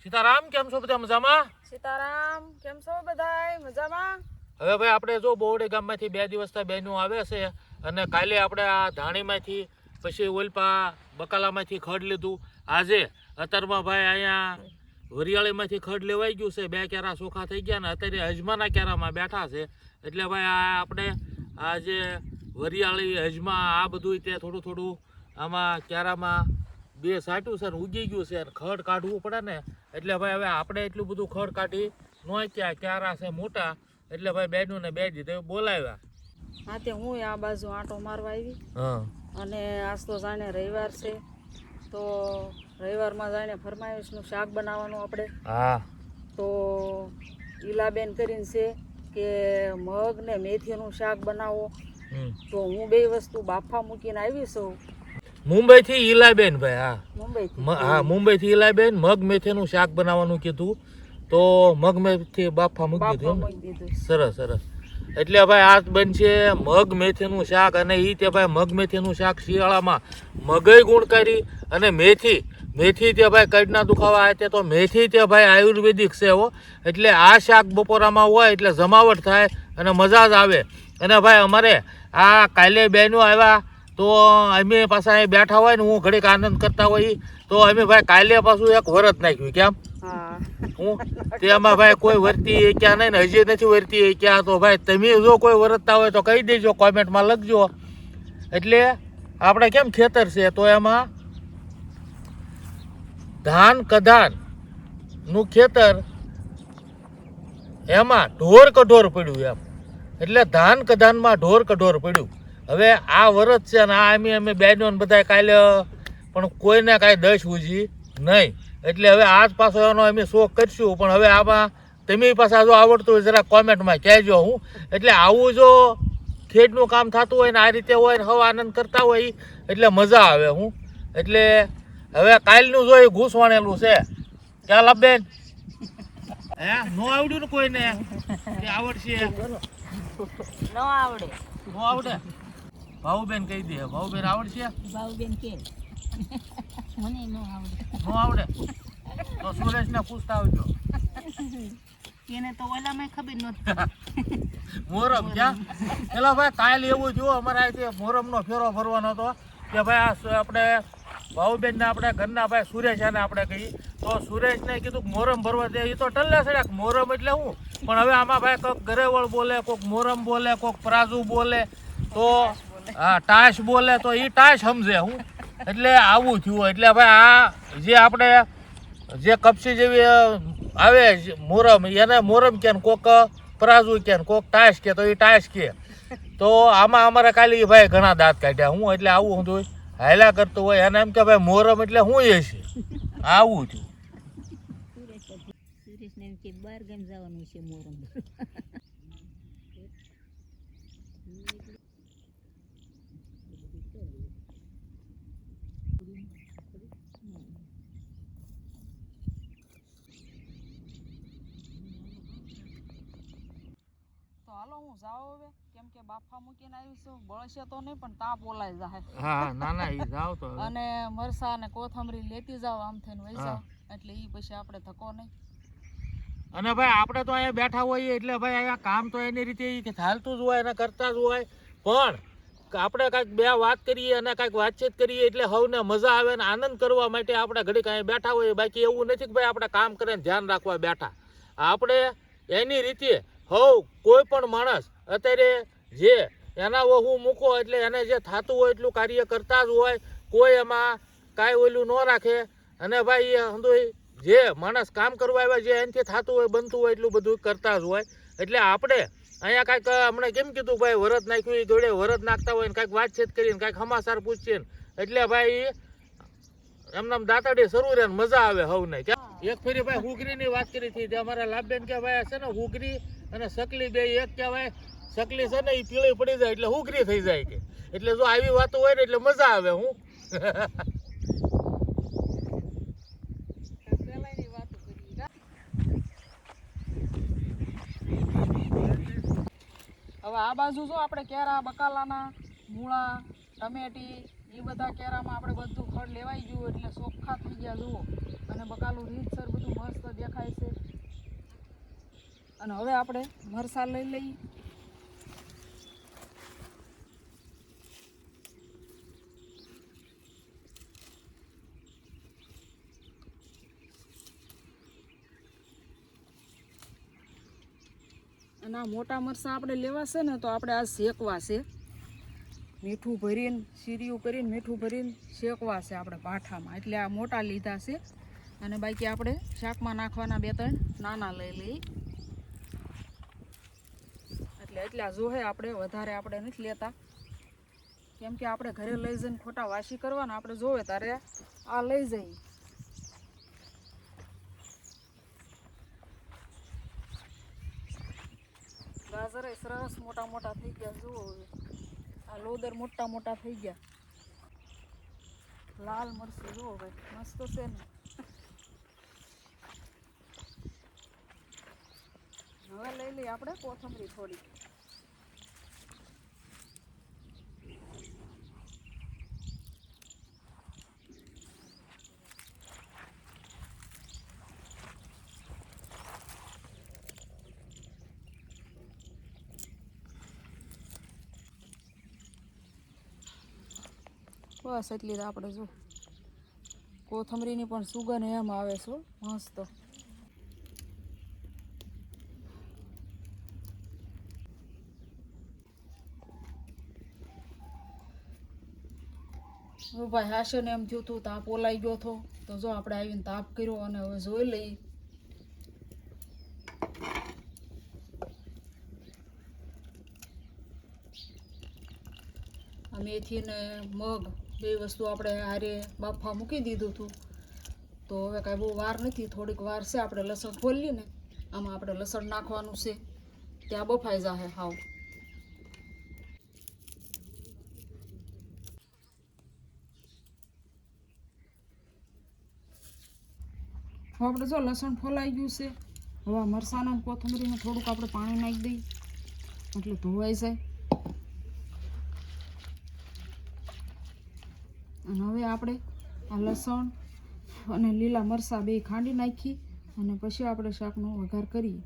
સીતારામ, કેમ છો બધા મજામાં? સીતારામ, કેમ છો બધાય મજામાં? હવે ભાઈ આપણે જો બોવડે ગામમાંથી 2 દિવસથી બહેનો આવે છે અને કાલે આપણે આ ધાણીમાંથી પછી ઓલપા બકાલામાંથી ખડ લીધું. આજે અત્યારમાં ભાઈ અહીંયા વરિયાળીમાંથી ખડ લેવાઈ ગયું છે. 2 કેરા ચોખા થઈ ગયા ને અત્યારે હજમાના કેરામાં બેઠા છે. એટલે ભાઈ આ આપણે આ જે વરિયાળી હજમા આ બધું તે થોડું થોડું આમાં કેરામાં બે સાટું છે ને ઉગી ગયું છે અને ખડ કાઢવું પડે ને. એટલે ભાઈ હવે આપણે એટલું બધું ખડ કાઢી ન ક્યારા છે મોટા. એટલે ભાઈ બેનું ને બે દીધે બોલાવ્યા. હા તે હું આ બાજુ આંટો મારવા આવી અને આજ તો જાણે રવિવાર છે તો રવિવારમાં જાણે ફરમાઈશનું શાક બનાવવાનું આપણે. હા તો ઈલાબેન કરીને છે કે મગ ને મેથીનું શાક બનાવો. તો હું બે વસ્તુ બાફા મૂકીને આવી છું મુંબઈ થી ઈલાબેન ભાઈ. હા મુંબઈથી. હા મુંબઈ થી ઈલાબેન મગ મેથીનું શાક બનાવવાનું કીધું. તો મગ મેથી બાફા મૂકી દીધું. સરસ સરસ. એટલે ભાઈ આ બનશે મગ મેથીનું શાક અને એ તે ભાઈ મગ મેથીનું શાક શિયાળામાં મગઈ ગુણકારી અને મેથી તે ભાઈ કડના દુખાવા આવે તો મેથી તે ભાઈ આયુર્વેદિક છે હો. એટલે આ શાક બપોરામાં હોય એટલે જમાવટ થાય અને મજા જ આવે. અને ભાઈ અમારે આ કાલે બહેનો આવ્યા તો અમે પાછા અહીં બેઠા હોય ને હું ઘડીક આનંદ કરતા હોય તો અમે ભાઈ કાલે પાછું એક વરત નાખ્યું. કેમ? હું તેમાં ભાઈ કોઈ વર્તી ક્યાં નહીં ને હજી નથી વર્તી ક્યાં. તો ભાઈ તમે જો કોઈ વરતતા હોય તો કહી દેજો, કોમેન્ટમાં લખજો. એટલે આપણે કેમ ખેતર છે તો એમાં ધાન કધાન નું ખેતર એમાં ઢોર કઢોર પડ્યું એમ. એટલે ધાન કધાનમાં ઢોર કઢોર પડ્યું. હવે આ વરત છે ને આ અમે બહેનો બધા કાલે પણ કોઈને કાંઈ દશ ઉજી નહીં. એટલે હવે આજ પાછો એનો અમે શોખ કરશું. પણ હવે આમાં તમે પાછા જો આવડતું હોય જરા કોમેન્ટમાં કહેજો. હું એટલે આવું જો ખેડનું કામ થતું હોય ને આ રીતે હોય ને હવે આનંદ કરતા હોય એટલે મજા આવે. હું એટલે હવે કાલનું જો એ ઘૂસવાણેલું છે ક્યાં લાભબેન? હે નો આવડ્યું ને કોઈને આવડશે? ન આવડે. નો આવડે? ભાવુબેન કહી દે. ભાવુબેન આવડશે? ભાવબેન કે મને ન આવડે. નો આવડે તો સુરેશને પૂછતા આવજો. એને તો ઓલામાં ખબર નહોતી. મોરમ ક્યાં પેલા ભાઈ કાલ એવું થયું અમારે આ મોરમનો ફેરો ભરવાનો હતો કે ભાઈ આ આપણે ભાવુબેનને આપણે ઘરના ભાઈ સુરેશ એને આપણે કહી તો સુરેશને કીધું મોરમ ભરવા દે. એ તો ટલ્લે સડ્યા મોરમ એટલે હું. પણ હવે આમાં ભાઈ કોઈક ગરેવળ બોલે, કોઈક મોરમ બોલે, કોઈક પ્રાજુ બોલે, તો હા ટાશ બોલે તો એ ટાશ સમજે. હું એટલે આવું થયું. એટલે ભાઈ આ જે આપણે જે કપસી જેવી આવે મોરમ એને મોરમ કે ને કોક પ્રાજુ કે ને કોક ટાશ કે તો એ ટાશ કે. તો આમાં અમારે કાલે ભાઈ ઘણા દાંત કાઢ્યા. હું એટલે આવું હું હાયલા કરતું હોય એને એમ કે ભાઈ મોરમ એટલે હું એ છે આવું થયું. સુરેશને એમ કે બહાર ગામ જવાનું છે મોરમ. તો હાલો હું જાઉં હવે કેમ કે બાફા મૂકીને આવીશું. બળશે તો નહીં પણ તાપ ઓલાઈ જાય. હા ના ના એ જાવ તો અને મરસા અને કોથમરી લેતી જાવ આમ થઈને વહી જાવ એટલે ઈ પછી આપણે ધક્કો નહીં. અને ભાઈ આપણે તો અહીંયા બેઠા હોઈએ એટલે ભાઈ અહીંયા કામ તો એની રીતે ચાલતું જ હોય અને કરતા જ હોય. પણ આપણે કાંઈક બે વાત કરીએ અને કાંઈક વાતચીત કરીએ એટલે સૌને મજા આવે ને આનંદ કરવા માટે આપણે ઘડીક અહીંયા બેઠા હોઈએ. બાકી એવું નથી કે ભાઈ આપણે કામ કરીને ધ્યાન રાખવા બેઠા. આપણે એની રીતે કોઈ પણ માણસ અત્યારે જે એના વહુ મૂકો એટલે એને જે થતું હોય એટલું કાર્ય કરતા જ હોય. કોઈ એમાં કાંઈ ઓલું ન રાખે. અને ભાઈ એ હંધોય જે માણસ કામ કરવા આવ્યા જે એનાથી થતું હોય બનતું હોય એટલું બધું કરતા જ હોય. એટલે આપણે અહીંયા કાંઈક હમણાં કેમ કીધું ભાઈ વરત નાખ્યું જોડે વરત નાખતા હોય ને કાંઈક વાતચીત કરીને કાંઈક સમાચાર પૂછીએ ને એટલે ભાઈ એમને દાંતડી શરૂ રહે ને મજા આવે હવને. એક ફેરી ભાઈ હુગરીની વાત કરી હતી અમારા લાભબેન કે ભાઈ છે ને હુગરી અને સકલી બે એક કહેવાય. સકલી છે ને એ પીળી પડી જાય એટલે હુગરી થઈ જાય કે. એટલે જો આવી વાતો હોય ને એટલે મજા આવે. હું હવે આ બાજુ જો આપણે કેરા બકાલાના મૂળા ટમેટી એ બધા કેરામાં આપણે બધું ખડ લેવાઈ ગયું એટલે ચોખ્ખા થઈ ગયા જુઓ. અને બકાલું રીતસર બધું મસ્ત દેખાય છે. અને હવે આપણે મરચાં લઈ લઈએ. અને આ મોટા મરચાં આપણે લેવા છે ને તો આપણે આ શેકવા છે. મીઠું ભરીને સીરીયું કરીને મીઠું ભરીને શેકવા છે આપણે પાઠામાં. એટલે આ મોટા લીધા છે. અને બાકી આપણે શાકમાં નાખવાના 2-3 નાના લઈ લઈએ. એટલે એટલા જોહે આપણે, વધારે આપણે નથી લેતા. કેમ કે આપણે ઘરે લઈ જઈને ખોટા વાસી કરવાના, આપણે જોવે ત્યારે આ લઈ જઈએ. ગાજર સરસ મોટા મોટા થઈ ગયા જુઓ. આ લોદર મોટા મોટા થઈ ગયા. લાલ મરચું જુઓ ભાઈ, મસ્ત છે ને. હવે લઈ લઈએ આપણે કોથમરી થોડી. બસ એટલી જ આપણે જો કોથમરીની પણ સુગંધ એમ આવે છે મસ્ત. ભાઈ હાશે ને એમ થયું હતું તાપ ઓલાઈ ગયો હતો, તો જો આપણે આવીને તાપ કર્યો. અને હવે જોઈ લઈએ. આ મેથી ને મગ 2 વસ્તુ આપણે હારે બાફા મૂકી દીધું હતું. તો હવે કાંઈ બહુ વાર નથી, થોડીક વાર છે. આપણે લસણ ખોલીએ ને, આમાં આપણે લસણ નાખવાનું છે, ત્યાં બફાઈ જાહે હાવ. હવે આપણે જો લસણ ફોલાઈ ગયું છે. હવે મરસાના કોથમરીને થોડુંક આપણે પાણી નાખી દઈએ એટલે ધોવાઈ જાય. અને હવે આપણે આ લસણ અને લીલા મરચાં 2 ખાંડી નાખી અને પછી આપણે શાકનો વઘાર કરીએ.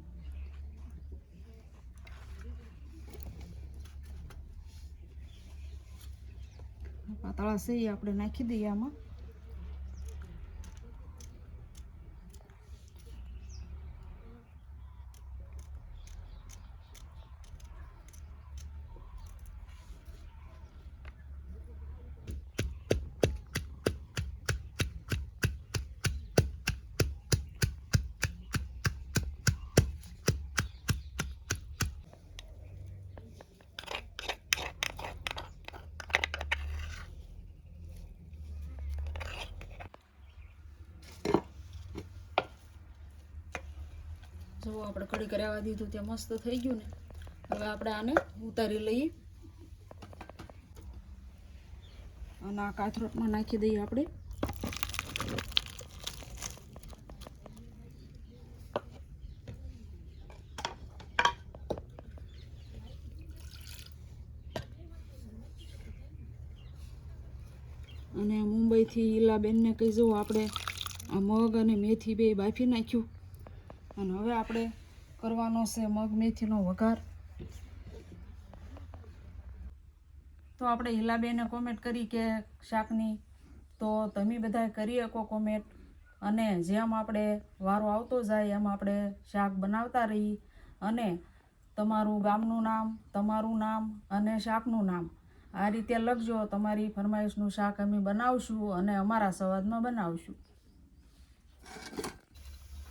પાતળા છે એ આપણે નાખી દઈએ આમાં. જો આપણે કઢી કરાવવા દીધું ત્યાં મસ્ત થઈ ગયું ને. હવે આપણે આને ઉતારી લઈએ અને આ કાથરોટમાં નાખી દઈએ આપણે. અને મુંબઈથી ઈલાબેનને કહી જવું આપણે આ મગ અને મેથી 2 બાફી નાખ્યું. અને હવે આપણે કરવાનો છે મગ મેથીનો વઘાર. તો આપણે હિલાબેને કોમેન્ટ કરી કે શાકની, તો તમે બધા કરી શકો કોમેન્ટ. અને જેમ આપણે વારો આવતો જાય એમ આપણે શાક બનાવતા રહીએ. અને તમારું ગામનું નામ, તમારું નામ અને શાકનું નામ આ રીતે લખજો. તમારી ફરમાઈશનું શાક અમે બનાવશું અને અમારા સ્વાદમાં બનાવશું.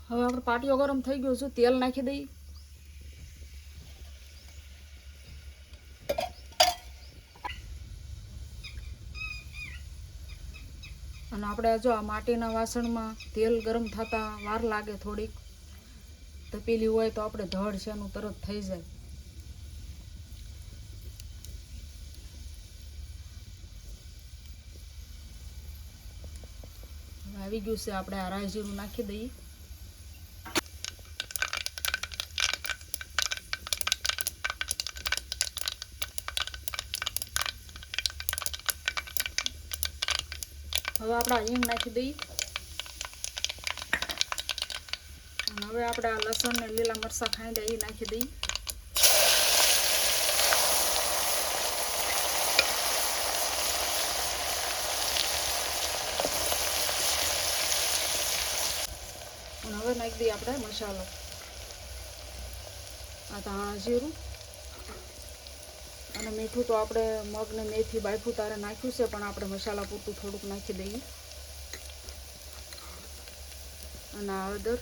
હવે આપણે પાટીઓ ગરમ થઈ ગયો છે, તેલ નાખી દઈએ. અને આપણે જો આ માટીના વાસણમાં તેલ ગરમ થતા વાર લાગે થોડીક. તપેલી હોય તો આપણે ધડ છે એનું તરત થઈ જાય. આવી ગયું છે, આપણે આ રાઈ જીરું નાખી દઈએ. હવે આપણે આ હિંગ નાખી દઈએ અને હવે આપણે આ લસણ ને લીલા મરચાં ખાંડ્યા એ નાખી દઈએ. અને હવે નાખી દઈએ આપણે મસાલો. આ ધાણા જીરું અને મીઠું તો આપણે મગ ને મેથી બાફું તારે નાખ્યું છે, પણ આપણે મસાલા પૂરતું થોડુંક નાખી દઈએ. અને આ હળદર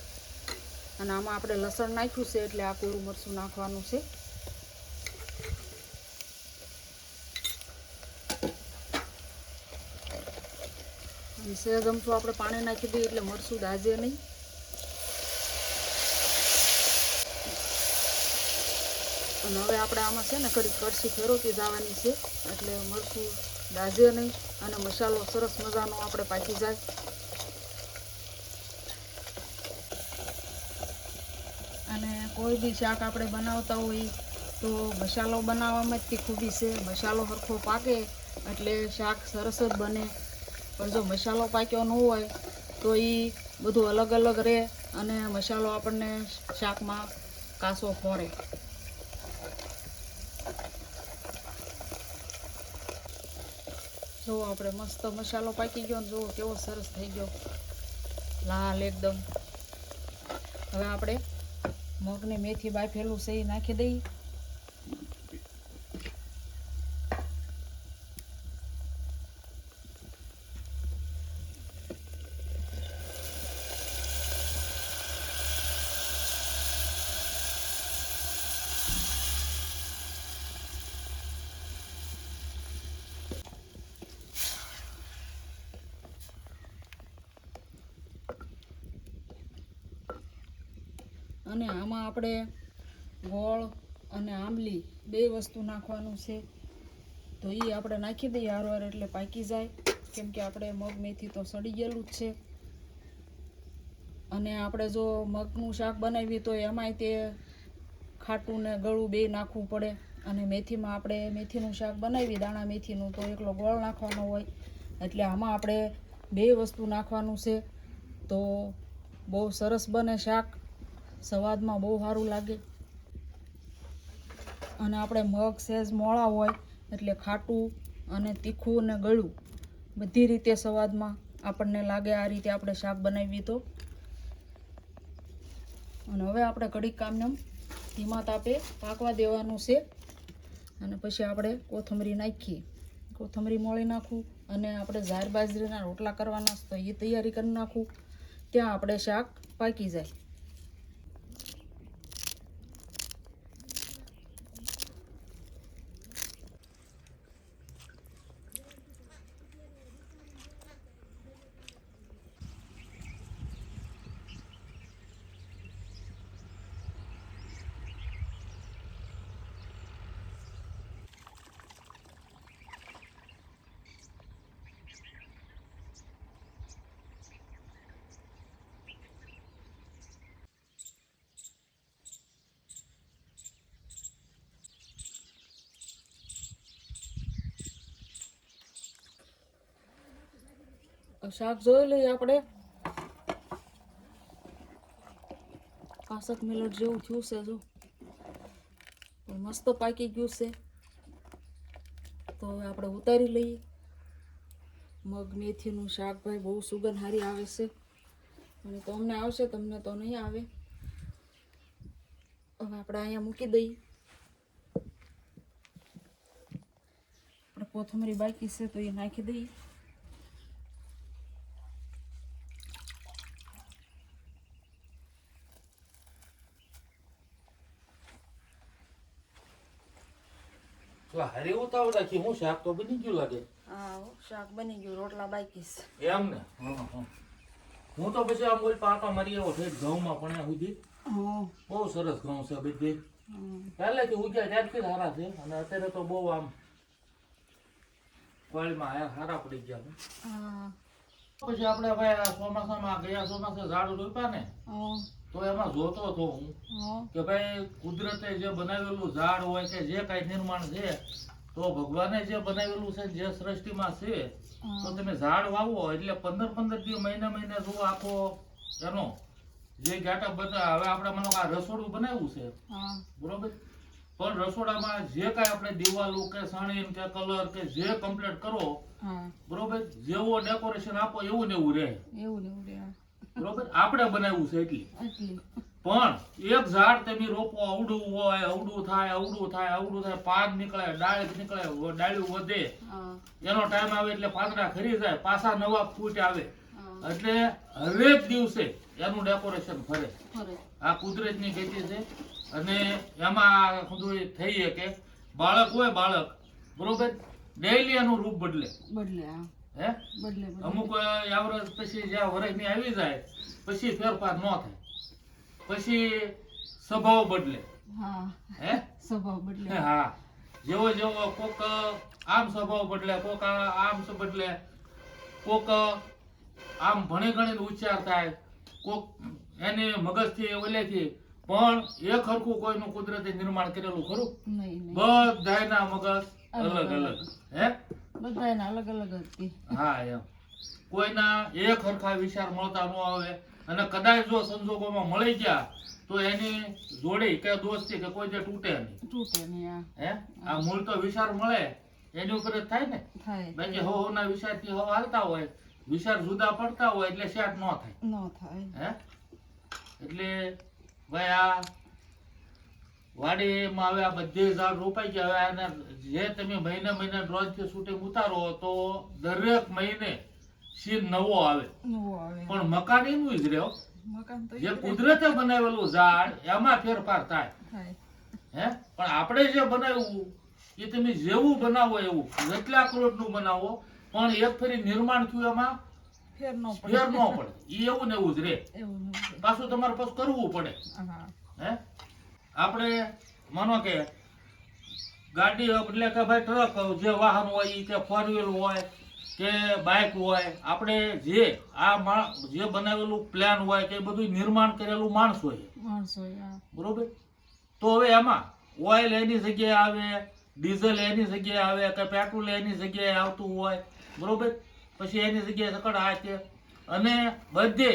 અને આમાં આપણે લસણ નાખ્યું છે એટલે આ કોરું મરચું નાખવાનું છે. અને સહેજ અમથું આપણે પાણી નાખી દઈએ એટલે મરચું દાજે નહીં. અને હવે આપણે આમાં છે ને ઘડી કડછી ફેરવતી જવાની છે એટલે મરચું દાજે નહીં અને મસાલો સરસ મજાનો આપણે પાકી જાય. અને કોઈ બી શાક આપણે બનાવતા હોય તો મસાલો બનાવવામાં જ તે ખૂબી છે. મસાલો સરખો પાકે એટલે શાક સરસ જ બને, પણ જો મસાલો પાક્યો ન હોય તો એ બધું અલગ અલગ રહે અને મસાલો આપણને શાકમાં કાસો ફોરે. જો આપણે મસ્ત મસાલો પાકી ગયો ને જુઓ કેવો સરસ થઈ ગયો, લાલ એકદમ. હવે આપણે મગને મેથી બાફેલું છે એ નાખી દઈએ. અને આમાં આપણે ગોળ અને આંબલી બે વસ્તુ નાખવાનું છે, તો એ આપણે નાખી દઈએ હારવાર એટલે પાકી જાય, કેમ કે આપણે મગ મેથી તો સડી ગયેલું જ છે. અને આપણે જો મગનું શાક બનાવીએ તો એમાંય તે ખાટું ને ગળું બે નાખવું પડે. અને મેથીમાં આપણે મેથીનું શાક બનાવીએ દાણા મેથીનું તો એકલો ગોળ નાખવાનો હોય, એટલે આમાં આપણે બે વસ્તુ નાખવાનું છે તો બહુ સરસ બને શાક, સ્વાદમાં બહુ સારું લાગે. અને આપણે મગ સહેજ મોળા હોય એટલે ખાટું અને તીખું અને ગળું બધી રીતે સ્વાદમાં આપણને લાગે આ રીતે આપણે શાક બનાવીએ તો. અને હવે આપણે કડીક કામને ધીમા તાપે પાકવા દેવાનું છે. અને પછી આપણે કોથમરી નાખીએ, કોથમરી મોળી નાખું અને આપણે ઝાર બાજરીના રોટલા કરવાના તો એ તૈયારી કરી નાખું, ત્યાં આપણે શાક પાકી જાય. શાક જોઈ લઈએ આપણે 5 મિનિટ જેવું થયું છે, જો મસ્ત પાકી ગયું છે. તો હવે આપણે ઉતારી લઈએ. મગ મેથીનું શાક ભાઈ બહુ સુગંધ સારી આવે છે, અને તમને આવશે, તમને તો નહીં આવે. હવે આપણે અહીંયા મૂકી દઈએ. આપણે કોથમરી બાકી છે તો એ નાખી દઈએ. હારે ઉતાવળ રાખી, હું શાક તો બની ગયું લાગે. હા શાક બની ગયું, રોટલા બાકી છે. એમ ને? હું તો પછી આમ બોલ પાટા મારી એવો ઠેઠ ઘઉંમાં પણ સુધી બહુ સરસ ઘઉં છે બધી. પહેલેથી ઉગ્યા ત્યારથી સારા છે, અને અત્યારે તો બહુ આમ વાળીમાં સારા પડી ગયા. પછી આપણે ભાઈ આ ચોમાસામાં ગયા ચોમાસે ઝાડ રોપ્યા ને તો એમાં જોતો હતો હું કે ભાઈ કુદરતે જે બનાવેલું ઝાડ હોય કે જે કઈ નિર્માણ છે તો ભગવાને જે બનાવેલું છે જે સૃષ્ટિમાં છે તો હા, તમે ઝાડ વાવો એટલે 15 દી મહિને જુઓ આખો એનો જે ગાટા બધા હવે આપણે માનો કે આ રસોડું બનાવ્યું છે હા, બરોબર, પણ રસોડામાં જે કાંઈ આપણે દિવાલો કે સણીમ કે કલર કે જે કમ્પ્લીટ કરો હા, બરોબર, જેવો ડેકોરેશન આપો એવું ને એવું રહે એવું ને એવું રે. બરોબર, આપણે બનાવ્યું છે એટલી. એટલી. પણ એક ઝાડ તમે રોપો અવડું હોય અવડું થાય અવડું થાય અવડું થાય, પાન નીકળે ડાળ નીકળે ડાળું વધે, હા, એનો ટાઈમ આવે એટલે પાંદડા ખરી જાય, પાછા નવા ફૂટ આવે, હા, એટલે હરેક દિવસે એનું ડેકોરેશન ફરે. ફરે. આ કુદરતની ગતિ છે. અને એમાં બધું થઈ કે બાળક હોય બાળક બરોબર, ડેઈલી એનું રૂપ બદલે બદલે. હા, હે બદલે બદલે. અમુક આવરસ પછી જ્યાં વર્ષની આવી જાય પછી ફેરફાર ન થાય, પછી સ્વભાવ બદલે. હા, હે સ્વભાવ બદલે. હા, જેવો જેવો કોક આમ સ્વભાવ બદલે, કોક આમ બદલે, કોક આમ ભણી ગણીને ઉચ્ચાર થાય, કોક એની મગજથી ઓલેથી, પણ એક હરખું કોઈનું કુદરતી નિર્માણ કરેલું ખરું? નહીં નહીં. બધાયના મગજ અલગ અલગ અલગ. અલગ. હે બધાયના અલગ અલગ જ કે. હા એમ કોઈના એક હરખા વિચાર મળતા ન આવે, અને કદાચ જો સંજોગોમાં મળી ગયા તો એની જોડી કે દોસ્તી કે કોઈ જે તૂટે નહીં. તૂટે નહીં. આ હે આ મૂળ તો વિચાર મળે એની ઉપર જ થાય ને. થાય. બાકી હો ના વિચારથી હો હાલતા હોય, વિચાર જુદા પડતા હોય એટલે સેટ ન થાય. ન થાય. હે એટલે ભાઈ આ વાડીમાં હવે આ બધી ઝાડ રોપાઈ ગયા, હવે આને જે તમે મહિને ડ્રોનથી શૂટિંગ ઉતારો તો દરેક મહિને સીન નવો આવે, નવો આવે. પણ મકાન એનું જ રહ્યો. મકાન તો જે ઈ જ રહે. કુદરતે બનાવેલું ઝાડ એમાં ફેરફાર થાય. થાય. હે પણ આપણે જે બનાવ્યું એ તમે જેવું બનાવો એવું જેટલા કરોડનું બનાવો પણ એક ફરી નિર્માણ થયું એમાં ફેર ન પડે. ફેર ન પડે, ઈ એવું ને એવું જ રહે. એવું ન પડે. પાછું તમારે પાછું કરવું પડે. હા, હે આપણે માનો કે ગાડી એટલે કે ભાઈ ટ્રક જે વાહન હોય ઈ કે ફોર વ્હીલ હોય કે બાઇક હોય, આપણે જે જે બનાવેલું પ્લાન હોય કે બધું નિર્માણ કરેલું માણસ હોય માણસો. હા, બરોબર, તો હવે એમાં ઓઇલ એની જગ્યાએ આવે, ડીઝલ એની જગ્યાએ આવે કે પેટ્રોલ એની જગ્યાએ આવતું હોય બરોબર, પછી એની જગ્યાએ સકડ છે, અને બધે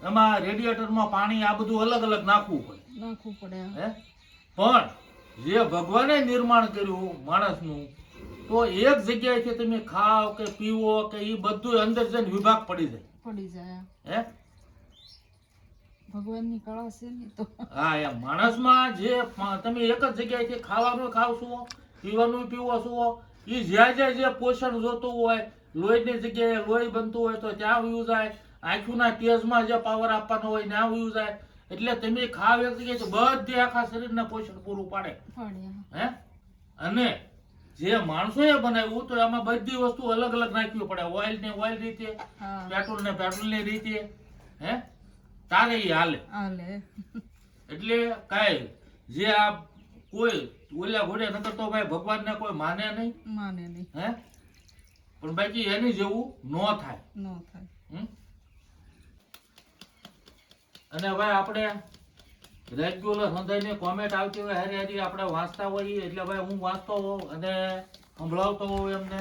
એમાં રેડિયેટરમાં પાણી આ બધું અલગ અલગ નાખવું પડે. નાખવું પડે. હે પણ જે ભગવાને નિર્માણ કર્યું માણસનું, તો એક જગ્યાએથી તમે ખાઓ કે પીવો કે એ બધું અંદર જઈને વિભાગ પડી જાય. પડી જાય. હે ભગવાનની કળા છે ને તો. હા એમ માણસમાં જે તમે એક જ જગ્યાએથી ખાવાનું ખાવશો પીવાનું પીવો છો, એ જ્યાં જ્યાં જે પોષણ જોતું હોય, લોહીની જગ્યાએ લોહી બનતું હોય તો ત્યાં વયું જાય, આંખોના તેજમાં જે પાવર આપવાનો હોય ત્યાં વયું જાય, એટલે તમે ખાવ એક જગ્યાએ બધી આખા શરીરને પોષણ પૂરું પાડે. પાડ્યા. હે અને જે માણસોએ બનાવ્યું તો એમાં બધી વસ્તુ અલગ અલગ નાખવી પડે, ઓઇલ ને ઓઇલ રીતે, હા, પેટ્રોલ ને પેટ્રોલ ની રીતે. હે તારે ઈ હાલે. હાલે. એટલે કાંઈ જે આ કોઈ ઓલા ઘોડે નકર તો ભાઈ ભગવાનને કોઈ માને નહીં. માને નહીં. હે પણ બાકી એની જેવું ન થાય. ન થાય. હમ? અને ભાઈ આપણે રેગ્યુલર હંધાઈની કોમેન્ટ આવતી હોય હારી હારી આપણે વાંચતા હોઈએ, એટલે ભાઈ હું વાંચતો હોઉં અને સંભળાવતો હોઉં એમને,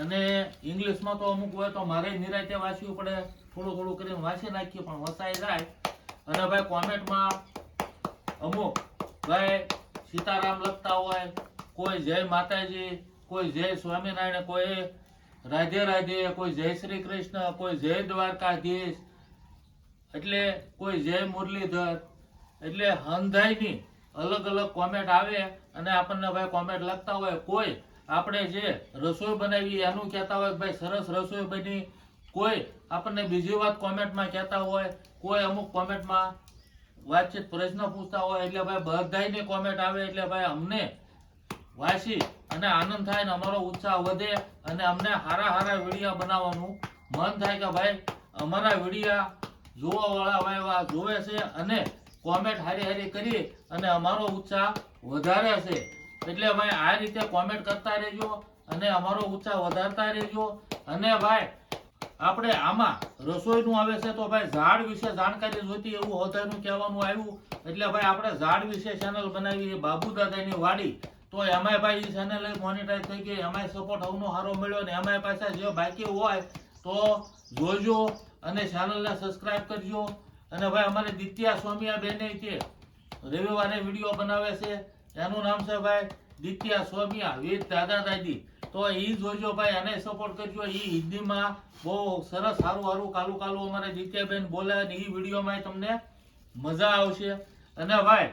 અને ઇંગ્લિશમાં તો અમુક હોય તો મારે નિરાંતે વાંચવું પડે, થોડું થોડું કરીને વાંચી નાખીએ પણ વસાઈ જાય. અને ભાઈ કોમેન્ટમાં અમુક ભાઈ સીતારામ લખતા હોય, કોઈ જય માતાજી, કોઈ જય સ્વામિનારાયણ, કોઈ રાધે રાધે, કોઈ જય શ્રી કૃષ્ણ, કોઈ જય દ્વારકાધીશ, એટલે કોઈ જય મુરલીધર, એટલે હંધાઈની અલગ અલગ કોમેન્ટ આવે અને આપણને ભાઈ કોમેન્ટ લખતા હોય. કોઈ આપણે જે રસોઈ બનાવી એનું કહેતા હોય ભાઈ સરસ રસોઈ બની, કોઈ આપણને બીજી વાત કોમેન્ટમાં કહેતા હોય, કોઈ અમુક કોમેન્ટમાં વાતચીત પ્રશ્ન પૂછતા હોય, એટલે ભાઈ બધાયની કોમેન્ટ આવે એટલે ભાઈ અમને વાંચી અને આનંદ થાય ને અમારો ઉત્સાહ વધે, અને અમને હારા હારા વિડીયા બનાવવાનું મન થાય કે ભાઈ અમારા વિડીયા જોવા વાળા ભાઈ જોવે છે અને કોમેન્ટ હારી હારી કરી અને અમારો ઉત્સાહ વધારે છે. એટલે ભાઈ આ રીતે કોમેન્ટ કરતા રહેજો અને અમારો ઉત્સાહ વધારતા રહેજો. અને ભાઈ આપણે આમાં રસોઈનું આવે છે તો ભાઈ ઝાડ વિશે જાણકારી જોઈતી એવું હોતાનું કહેવાનું આવ્યું, એટલે ભાઈ આપણે ઝાડ વિશે ચેનલ બનાવી બાબુ દાદાની વાડી તો એમાંય ભાઈ ઈ ચેનલ મોનેટાઈઝ થઈ ગઈ, એમાંય સપોર્ટ હવનો સારો મળ્યો ને એમાંય પાછા જે બાકી હોય તો જોજો અને ચેનલને સબસ્ક્રાઇબ કરજો. અને ભાઈ અમારે દિત્યા સોમિયા બેને છે રવિવારે વિડીયો બનાવે છે, એનું નામ છે ભાઈ દિત્યા સોમિયા વિથ દાદા દાદી. તો ઈ જોજો ભાઈ, એને સપોર્ટ કરજો. ઈ હિન્દીમાં બહુ સરસ સારું કાલું કાલું અમારે દિત્યાબેન બોલે ને ઈ વિડીયોમાં તમને મજા આવશે. અને ભાઈ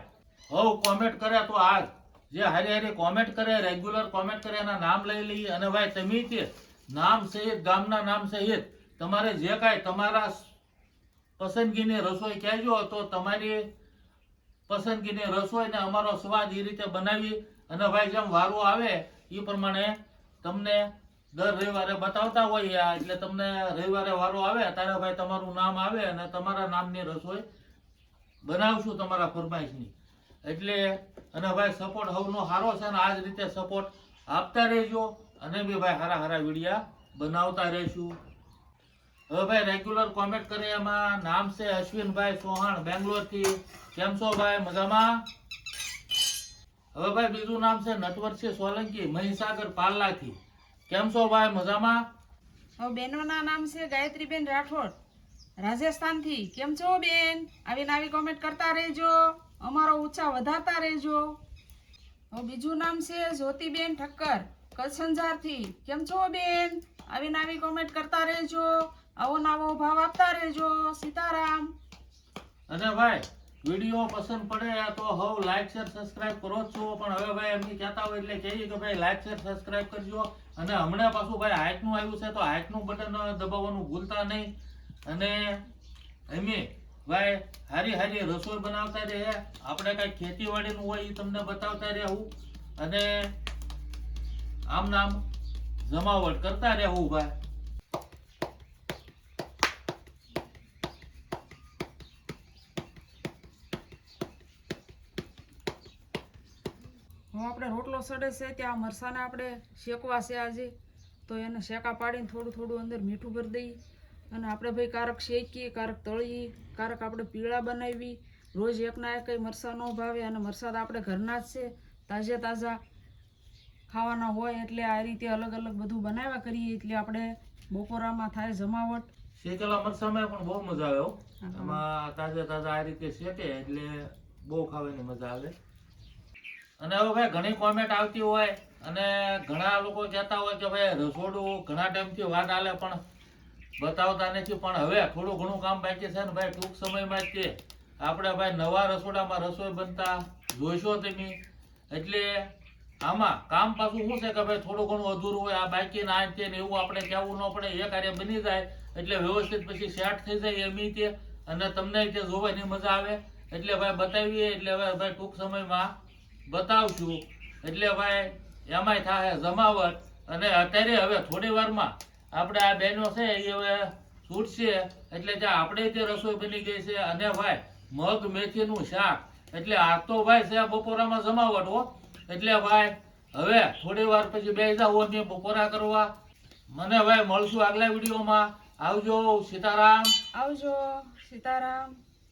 હવ કોમેન્ટ કરે તો આજ જે હારી હારી કોમેન્ટ કરે, રેગ્યુલર કોમેન્ટ કરે એના નામ લઈ લઈએ. અને ભાઈ તમે તે નામ સહિત ગામના નામ સહિત તમારે જે કાંઈ તમારા પસંદગીની રસોઈ કહેજો તો તમારી પસંદગીની રસોઈ ને અમારો સ્વાદ એ રીતે બનાવી અને ભાઈ જેમ વારો આવે એ પ્રમાણે તમને દર રવિવારે બતાવતા હોઈએ. એટલે તમને રવિવારે વારો આવે ત્યારે ભાઈ તમારું નામ આવે અને તમારા નામની રસોઈ બનાવશું તમારા ફરમાઈશની. એટલે અને ભાઈ સપોર્ટ હવનો સારો છે ને આ જ રીતે સપોર્ટ આપતા રહેજો અને બી ભાઈ સારા સારા વિડીયા બનાવતા રહીશું. હવે ભાઈ રેગ્યુલર કોમેન્ટ કરે એમાં નામ છે અશ્વિનભાઈ ચૌહાણ બેંગ્લોરથી. કેમ છો ભાઈ? મજામાં? હવે ભાઈ બીજું નામ છે નટવરસિંહ સોલંકી મહીસાગર પાલ્લાથી. કેમ છો ભાઈ? મજામાં? હવે બેનોના નામ છે ગાયત્રીબેન રાઠોડ રાજસ્થાનથી. કેમ છો બેન? આવીને આવી કોમેન્ટ કરતા રહેજો, અમારો ઉત્સાહ વધારતા રહેજો. હવે બીજું નામ છે જ્યોતિબેન ઠક્કર કચ્છ અંજારથી. કેમ છો બેન? આવીને આવી કોમેન્ટ કરતા રહેજો, આવો નવો ભાવ આપતા રહેજો. સીતારામ. અને ભાઈ વિડીયો પસંદ પડે તો હવ લાઈક શેર સબસ્ક્રાઇબ કરો જ છો, પણ હવે ભાઈ એમની કહેતા હોય એટલે કહીએ કે ભાઈ લાઈક શેર સબસ્ક્રાઇબ કરજો. અને હમણાં પાછું ભાઈ હાઈકનું આવ્યું છે તો હાઈકનું બટન દબાવવાનું ભૂલતા નહીં. અને એમે ભાઈ હારી હારી રસોઈ બનાવતા રહે, આપણે કઈ ખેતીવાડીનું હોય એ તમને બતાવતા રહેવું અને આમ નામ જમાવટ કરતા રહેવું ભાઈ. હું આપણે રોટલો સડે છે ત્યાં મરસાને આપણે શેકવા છે આજે, તો એને શેકા પાડીને થોડું થોડું અંદર મીઠું ભરી દઈએ અને આપણે ભાઈ કારક શેકીએ, કારક તળીએ, કારક આપણે પીળા બનાવી. રોજ એકના એક કંઈ મરસાં ન ભાવે અને મરસાં તો આપણે ઘરના જ છે, તાજે તાજા ખાવાના હોય એટલે આ રીતે અલગ અલગ બધું બનાવ્યા કરીએ. એટલે આપણે બપોરામાં થાય જમાવટ. શેકેલા મરચામાં પણ બહુ મજા આવે હો. એમાં તાજા તાજા આ રીતે શેકે એટલે બહુ ખાવાની મજા આવે. અને હવે ભાઈ ઘણી કોમેન્ટ આવતી હોય અને ઘણા લોકો કહેતા હોય કે ભાઈ રસોડું ઘણા ટાઈમથી વાત આલે પણ બતાવતા નથી. પણ હવે થોડું ઘણું કામ બાકી છે ને ભાઈ, ટૂંક સમયમાં જ તે આપણે ભાઈ નવા રસોડામાં રસોઈ બનતા જોઈશો તમે. એટલે આમાં કામ પાછું શું છે કે ભાઈ થોડું ઘણું અધૂરું હોય, આ બાકી ના છે ને એવું આપણે કહેવું ન પડે. એ કાર્ય બની જાય એટલે વ્યવસ્થિત પછી સેટ થઈ જાય એમ તે અને તમને તે જોવાની મજા આવે. એટલે ભાઈ બતાવીએ એટલે હવે ભાઈ ટૂંક સમયમાં બતાવશું. એટલે ભાઈ એમાંય થાય જમાવટ. અને અત્યારે હવે થોડી વારમાં આપણે આ બહેનો છે એ હવે છૂટશે એટલે ત્યાં આપણે તે રસોઈ બની ગઈ છે. અને ભાઈ મગ મેથીનું શાક એટલે આ તો ભાઈ છે બપોરામાં જમાવટ હો. એટલે ભાઈ હવે થોડી વાર પછી બે જાઓ ને બપોરા કરવા. મને ભાઈ મળશું આગલા વિડીયોમાં. આવજો. સીતારામ. આવજો. સીતારામ.